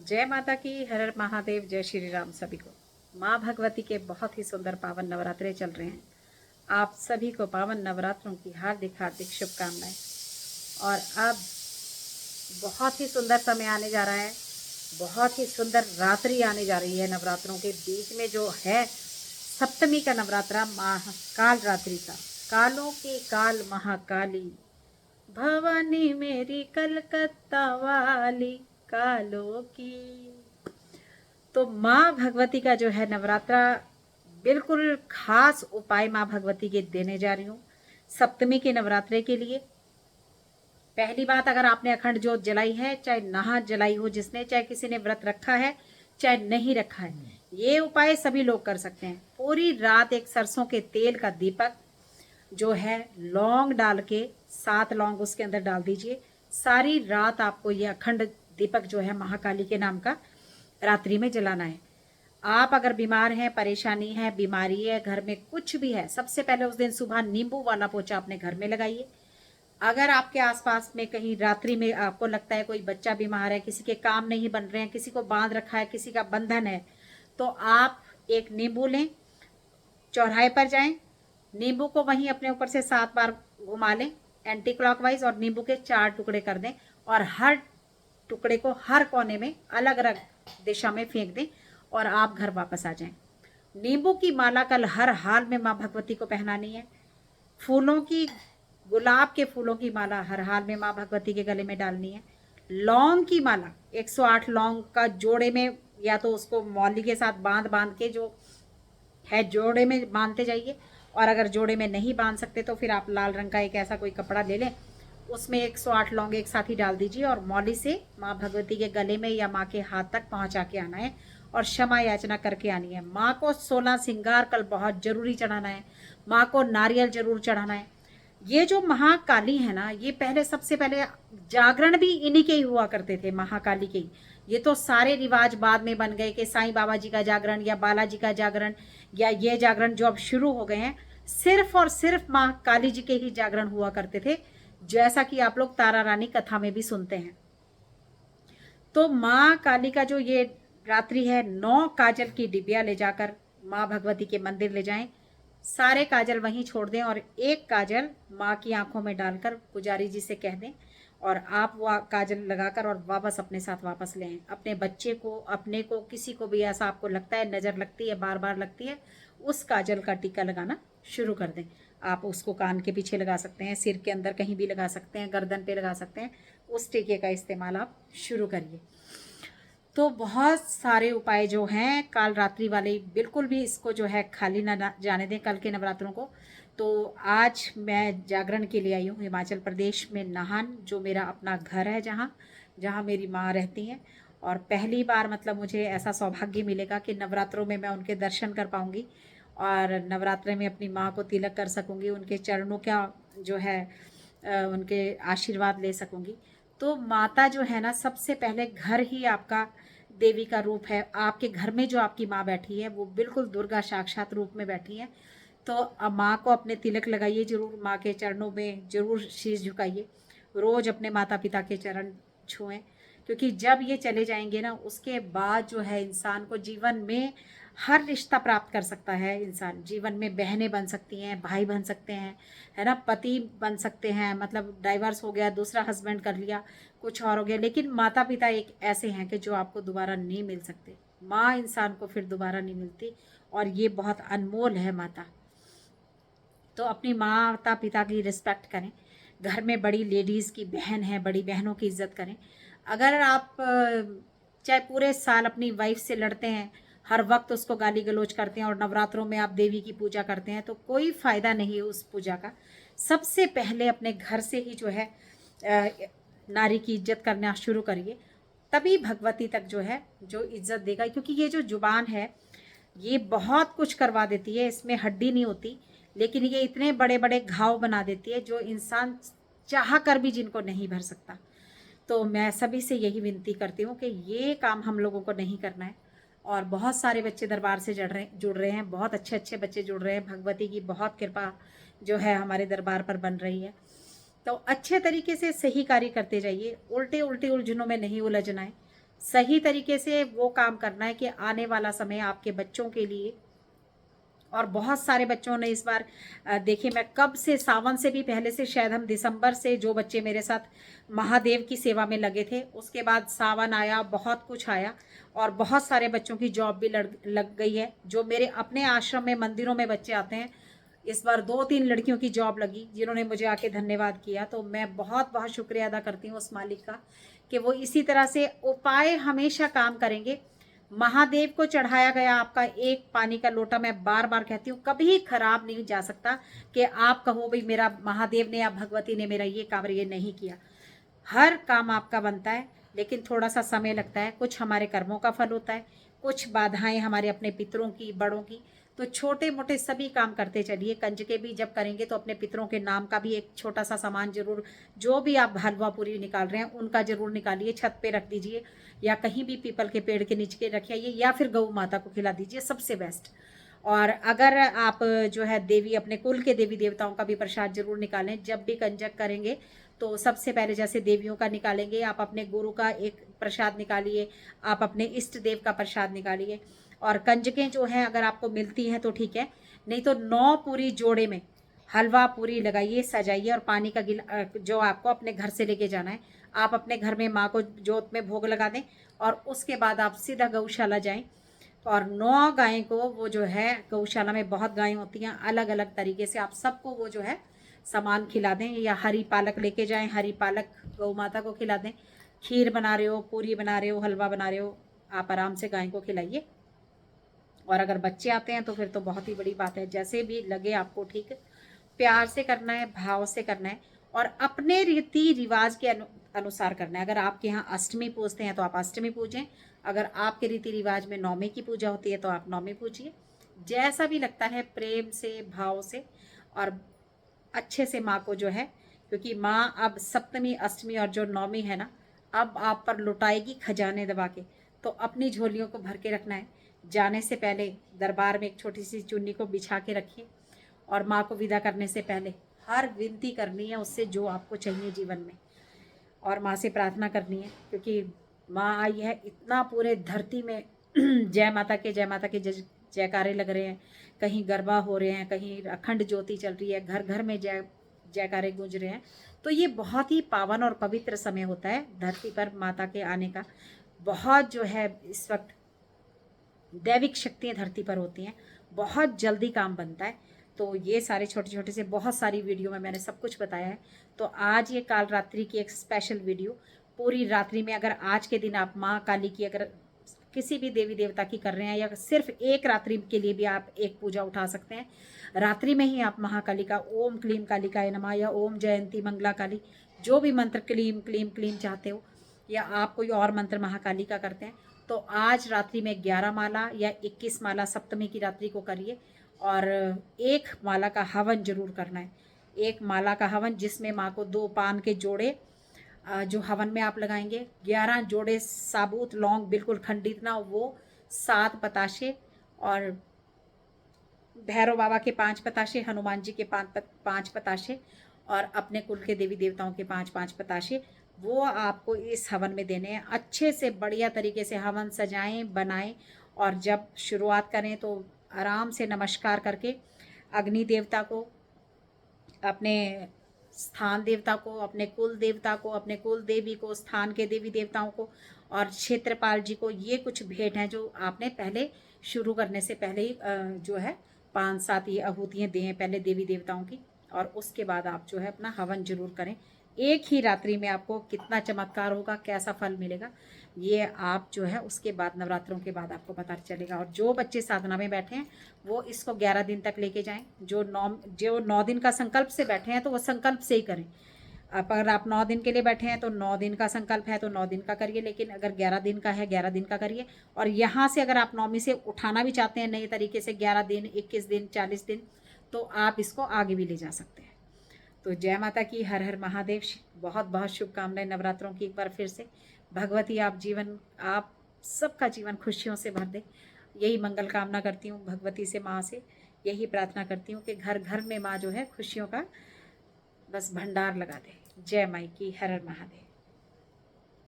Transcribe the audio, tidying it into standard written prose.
जय माता की, हर हर महादेव, जय श्री राम सभी को। माँ भगवती के बहुत ही सुंदर पावन नवरात्रे चल रहे हैं। आप सभी को पावन नवरात्रों की हार्दिक हार्दिक शुभकामनाएं। और अब बहुत ही सुंदर समय आने जा रहा है, बहुत ही सुंदर रात्रि आने जा रही है। नवरात्रों के बीच में जो है सप्तमी का नवरात्रा, महाकाल रात्रि का। कालों की काल महाकाली, भवानी मेरी कलकत्ता वाली, कालों की। तो माँ भगवती का जो है नवरात्रा, बिल्कुल खास उपाय माँ भगवती के देने जा रही हूँ सप्तमी के नवरात्रे के लिए। पहली बात, अगर आपने अखंड ज्योत जलाई है, चाहे नहा जलाई हो जिसने, चाहे किसी ने व्रत रखा है, चाहे नहीं रखा है, ये उपाय सभी लोग कर सकते हैं। पूरी रात एक सरसों के तेल का दीपक जो है, लौंग डाल के 7 लौंग उसके अंदर डाल दीजिए। सारी रात आपको ये अखंड दीपक जो है महाकाली के नाम का रात्रि में जलाना है। आप अगर बीमार हैं, परेशानी है, बीमारी है, घर में कुछ भी है, सबसे पहले उस दिन सुबह नींबू वाला पोछा अपने घर में लगाइए। अगर आपके आसपास में कहीं रात्रि में आपको लगता है कोई बच्चा बीमार है, किसी के काम नहीं बन रहे हैं, किसी को बांध रखा है, किसी का बंधन है, तो आप एक नींबू लें, चौराहे पर जाएं, नींबू को वहीं अपने ऊपर से 7 बार घुमा लें एंटी क्लॉकवाइज, और नींबू के 4 टुकड़े कर दें और हर टुकड़े को हर कोने में अलग अलग दिशा में फेंक दें और आप घर वापस आ जाएं। नींबू की माला कल हर हाल में माँ भगवती को पहनानी है। फूलों की, गुलाब के फूलों की माला हर हाल में माँ भगवती के गले में डालनी है। लौंग की माला 108 लौंग का जोड़े में, या तो उसको मौली के साथ बांध बांध के जो है जोड़े में बांधते जाइए, और अगर जोड़े में नहीं बांध सकते तो फिर आप लाल रंग का एक ऐसा कोई कपड़ा ले लें, उसमें 108 लौंग एक साथ ही डाल दीजिए और मौली से माँ भगवती के गले में या माँ के हाथ तक पहुंचा के आना है और क्षमा याचना करके आनी है। माँ को 16 श्रृंगार कल बहुत जरूरी चढ़ाना है, माँ को नारियल जरूर चढ़ाना है। ये जो महाकाली है ना, ये पहले सबसे पहले जागरण भी इन्हीं के ही हुआ करते थे, महाकाली के ही। ये तो सारे रिवाज बाद में बन गए कि साईं बाबा जी का जागरण या बालाजी का जागरण या ये जागरण जो अब शुरू हो गए हैं, सिर्फ और सिर्फ माँ काली जी के ही जागरण हुआ करते थे, जैसा कि आप लोग तारा रानी कथा में भी सुनते हैं। तो माँ काली का जो ये रात्रि है, 9 काजल की डिबिया ले जाकर माँ भगवती के मंदिर ले जाएं, सारे काजल वहीं छोड़ दें और एक काजल माँ की आंखों में डालकर पुजारी जी से कह दें और आप वो काजल लगाकर और वापस अपने साथ वापस ले आएं। अपने बच्चे को, अपने को, किसी को भी ऐसा आपको लगता है नज़र लगती है, बार बार लगती है, उस काजल का टीका लगाना शुरू कर दें। आप उसको कान के पीछे लगा सकते हैं, सिर के अंदर कहीं भी लगा सकते हैं, गर्दन पे लगा सकते हैं। उस टीके का इस्तेमाल आप शुरू करिए। तो बहुत सारे उपाय जो हैं काल रात्रि वाले, बिल्कुल भी इसको जो है खाली ना जाने दें कल के नवरात्रों को। तो आज मैं जागरण के लिए आई हूँ हिमाचल प्रदेश में नाहन, जो मेरा अपना घर है, जहाँ जहाँ मेरी माँ रहती हैं। और पहली बार मतलब मुझे ऐसा सौभाग्य मिलेगा कि नवरात्रों में मैं उनके दर्शन कर पाऊँगी और नवरात्रे में अपनी माँ को तिलक कर सकूँगी, उनके चरणों का जो है उनके आशीर्वाद ले सकूँगी। तो माता जो है ना, सबसे पहले घर ही आपका देवी का रूप है। आपके घर में जो आपकी माँ बैठी है वो बिल्कुल दुर्गा साक्षात रूप में बैठी है। तो अब माँ को अपने तिलक लगाइए जरूर, माँ के चरणों में जरूर शीश झुकाइए, रोज अपने माता पिता के चरण छुएं, क्योंकि जब ये चले जाएंगे ना, उसके बाद जो है इंसान को जीवन में हर रिश्ता प्राप्त कर सकता है। इंसान जीवन में बहनें बन सकती हैं, भाई बन सकते हैं, है ना, पति बन सकते हैं, मतलब डाइवर्स हो गया, दूसरा हस्बैंड कर लिया, कुछ और हो गया, लेकिन माता पिता एक ऐसे हैं कि जो आपको दोबारा नहीं मिल सकते। माँ इंसान को फिर दोबारा नहीं मिलती और ये बहुत अनमोल है माता। तो अपनी माता पिता की रिस्पेक्ट करें। घर में बड़ी लेडीज़ की बहन है, बड़ी बहनों की इज्जत करें। अगर आप चाहे पूरे साल अपनी वाइफ से लड़ते हैं, हर वक्त उसको गाली गलौज करते हैं और नवरात्रों में आप देवी की पूजा करते हैं, तो कोई फ़ायदा नहीं है उस पूजा का। सबसे पहले अपने घर से ही जो है नारी की इज्जत करना शुरू करिए, तभी भगवती तक जो है जो इज्जत देगा। क्योंकि ये जो जुबान है ये बहुत कुछ करवा देती है, इसमें हड्डी नहीं होती, लेकिन ये इतने बड़े बड़े घाव बना देती है जो इंसान चाह कर भी जिनको नहीं भर सकता। तो मैं सभी से यही विनती करती हूँ कि ये काम हम लोगों को नहीं करना है। और बहुत सारे बच्चे दरबार से जुड़ रहे हैं, बहुत अच्छे अच्छे बच्चे जुड़ रहे हैं। भगवती की बहुत कृपा जो है हमारे दरबार पर बन रही है। तो अच्छे तरीके से सही कार्य करते जाइए, उल्टे उल्टे उलझनों में नहीं उलझना है। सही तरीके से वो काम करना है कि आने वाला समय आपके बच्चों के लिए, और बहुत सारे बच्चों ने इस बार देखिए, मैं कब से, सावन से भी पहले से, शायद हम दिसंबर से जो बच्चे मेरे साथ महादेव की सेवा में लगे थे, उसके बाद सावन आया, बहुत कुछ आया, और बहुत सारे बच्चों की जॉब भी लग गई है। जो मेरे अपने आश्रम में, मंदिरों में बच्चे आते हैं, इस बार 2-3 लड़कियों की जॉब लगी, जिन्होंने मुझे आके धन्यवाद किया। तो मैं बहुत बहुत शुक्रिया अदा करती हूँ उस मालिक का कि वो इसी तरह से उपाय हमेशा काम करेंगे। महादेव को चढ़ाया गया आपका एक पानी का लोटा, मैं बार बार कहती हूँ, कभी खराब नहीं जा सकता कि आप कहो भाई मेरा महादेव ने या भगवती ने मेरा ये काम ये नहीं किया। हर काम आपका बनता है, लेकिन थोड़ा सा समय लगता है। कुछ हमारे कर्मों का फल होता है, कुछ बाधाएं हमारे अपने पितरों की, बड़ों की। तो छोटे मोटे सभी काम करते चलिए। कंजके भी जब करेंगे तो अपने पितरों के नाम का भी एक छोटा सा सामान जरूर, जो भी आप हलवा पूरी निकाल रहे हैं उनका जरूर निकालिए, छत पे रख दीजिए, या कहीं भी पीपल के पेड़ के नीचे रखिए, या फिर गौ माता को खिला दीजिए, सबसे बेस्ट। और अगर आप जो है देवी, अपने कुल के देवी देवताओं का भी प्रसाद जरूर निकालें जब भी कंजक करेंगे। तो सबसे पहले जैसे देवियों का निकालेंगे, आप अपने गुरु का एक प्रसाद निकालिए, आप अपने इष्ट देव का प्रसाद निकालिए। और कंजकें जो हैं अगर आपको मिलती हैं तो ठीक है, नहीं तो 9 पूरी जोड़े में हलवा पूरी लगाइए, सजाइए, और पानी का गिला जो आपको अपने घर से लेके जाना है, आप अपने घर में माँ को जोत में भोग लगा दें, और उसके बाद आप सीधा गौशाला जाएं। और 9 गायें को वो जो है, गौशाला में बहुत गायें होती हैं, अलग अलग तरीके से आप सबको वो जो है सामान खिला दें, या हरी पालक लेके जाएं, हरी पालक गौ माता को खिला दें। खीर बना रहे हो, पूरी बना रहे हो, हलवा बना रहे हो, आप आराम से गाय को खिलाइए। और अगर बच्चे आते हैं तो फिर तो बहुत ही बड़ी बात है, जैसे भी लगे आपको ठीक, प्यार से करना है, भाव से करना है, और अपने रीति रिवाज के अनुसार करना है। अगर आपके यहाँ अष्टमी पूजते हैं तो आप अष्टमी पूजें, अगर आपके रीति रिवाज में नौमी की पूजा होती है तो आप नौमी पूजिए, जैसा भी लगता है, प्रेम से, भाव से, और अच्छे से माँ को जो है, क्योंकि माँ अब सप्तमी, अष्टमी और जो नौमी है ना, अब आप पर लुटाएगी खजाने दबा के। तो अपनी झोलियों को भर के रखना है। जाने से पहले दरबार में एक छोटी सी चुन्नी को बिछा के रखिए, और माँ को विदा करने से पहले हर विनती करनी है उससे जो आपको चाहिए जीवन में, और माँ से प्रार्थना करनी है, क्योंकि माँ आई है इतना पूरे धरती में जय माता के, जय माता के जयकारे लग रहे हैं, कहीं गरबा हो रहे हैं, कहीं अखंड ज्योति चल रही है, घर घर में जयकारे गूंज रहे हैं। तो ये बहुत ही पावन और पवित्र समय होता है धरती पर माता के आने का। बहुत जो है इस वक्त दैविक शक्तियाँ धरती पर होती हैं, बहुत जल्दी काम बनता है। तो ये सारे छोटे छोटे से बहुत सारी वीडियो में मैंने सब कुछ बताया है। तो आज ये काल रात्रि की एक स्पेशल वीडियो, पूरी रात्रि में अगर आज के दिन आप माँ काली की, अगर किसी भी देवी देवता की कर रहे हैं, या सिर्फ एक रात्रि के लिए भी आप एक पूजा उठा सकते हैं। रात्रि में ही आप महाकाली का ओम क्लीम कालिकाय नमः, या ओम जयंती मंगला काली, जो भी मंत्र क्लीम क्लीम क्लीम चाहते हो, या आप कोई और मंत्र महाकाली का करते हैं, तो आज रात्रि में 11 माला या 21 माला सप्तमी की रात्रि को करिए, और एक माला का हवन जरूर करना है। एक माला का हवन जिसमें माँ को 2 पान के जोड़े जो हवन में आप लगाएंगे, 11 जोड़े साबुत लौंग, बिल्कुल खंडित ना, वो 7 पताशे, और भैरव बाबा के 5 पताशे, हनुमान जी के 5 पताशे, और अपने कुल के देवी देवताओं के 5 पताशे, वो आपको इस हवन में देने हैं। अच्छे से बढ़िया तरीके से हवन सजाएं, बनाएं, और जब शुरुआत करें तो आराम से नमस्कार करके अग्नि देवता को, अपने स्थान देवता को, अपने कुल देवता को, अपने कुल देवी को, स्थान के देवी देवताओं को, और क्षेत्रपाल जी को, ये कुछ भेंट हैं जो आपने पहले शुरू करने से पहले ही जो है 5-7 ये आहूतियाँ दें पहले देवी देवताओं की, और उसके बाद आप जो है अपना हवन जरूर करें। एक ही रात्रि में आपको कितना चमत्कार होगा, कैसा फल मिलेगा, ये आप जो है उसके बाद, नवरात्रों के बाद आपको पता चलेगा। और जो बच्चे साधना में बैठे हैं वो इसको 11 दिन तक लेके जाएं। जो 9 दिन का संकल्प से बैठे हैं तो वो संकल्प से ही करें। अगर आप 9 दिन के लिए बैठे हैं तो 9 दिन का संकल्प है तो 9 दिन का करिए, लेकिन अगर 11 दिन का है 11 दिन का करिए। और यहाँ से अगर आप नौमी से उठाना भी चाहते हैं नए तरीके से, 11 दिन, 21 दिन, 40 दिन, तो आप इसको आगे भी ले जा सकते हैं। तो जय माता की, हर हर महादेव। बहुत बहुत शुभकामनाएं नवरात्रों की एक बार फिर से। भगवती आप सबका जीवन खुशियों से भर दे, यही मंगल कामना करती हूँ भगवती से, माँ से यही प्रार्थना करती हूँ कि घर घर में माँ जो है खुशियों का बस भंडार लगा दे। जय माई की, हर हर महादेव।